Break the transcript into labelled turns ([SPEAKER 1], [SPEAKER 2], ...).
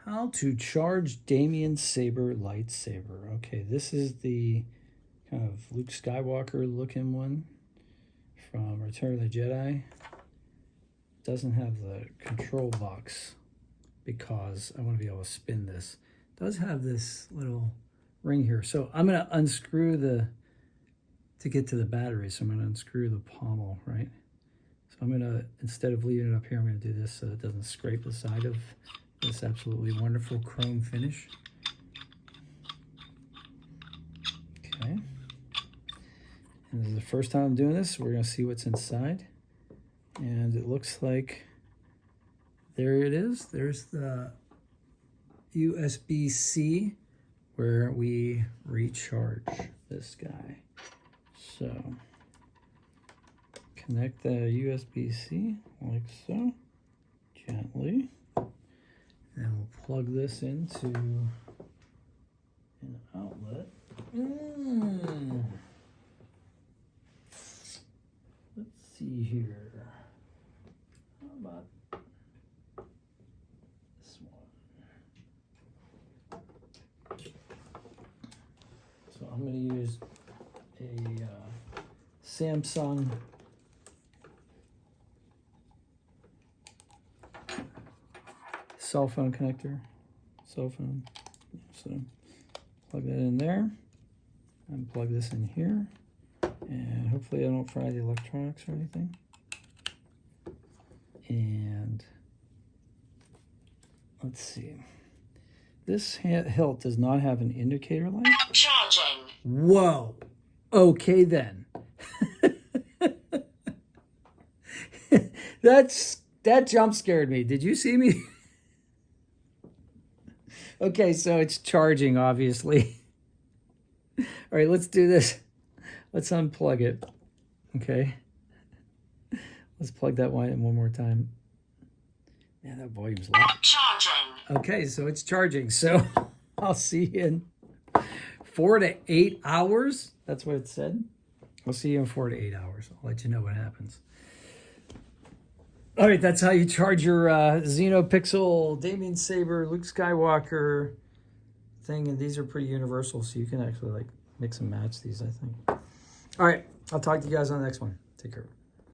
[SPEAKER 1] How to charge DamienSaber Lightsaber. Okay, this is the kind of Luke Skywalker looking one from Return of the Jedi. Doesn't have the control box because I want to be able to spin this. It does have this little ring here. So I'm going to unscrew to get to the battery. So I'm going to unscrew the pommel, right? So I'm going to, instead of leaving it up here, I'm going to do this so it doesn't scrape the side of this absolutely wonderful chrome finish. Okay. And this is the first time I'm doing this. We're going to see what's inside. And it looks like there it is. There's the USB-C where we recharge this guy. So connect the USB-C like so, gently. And we'll plug this into an outlet. Let's see here. How about this one? So I'm going to use a Samsung cell phone connector. So plug that in there and plug this in here. And hopefully I don't fry the electronics or anything. And let's see. This hilt does not have an indicator light.
[SPEAKER 2] Charging.
[SPEAKER 1] Whoa. Okay then. That jump scared me. Did you see me? Okay, so it's charging, obviously. All right, let's do this. Let's unplug it. Okay. Let's plug that one in one more time. Yeah, that volume's low.
[SPEAKER 2] Charging.
[SPEAKER 1] Okay, so it's charging. So I'll see you in 4 to 8 hours. That's what it said. I'll see you in 4 to 8 hours. I'll let you know what happens. All right, that's how you charge your Xenopixel, DamienSaber, Luke Skywalker thing. And these are pretty universal, so you can actually like mix and match these, I think. All right, I'll talk to you guys on the next one. Take care.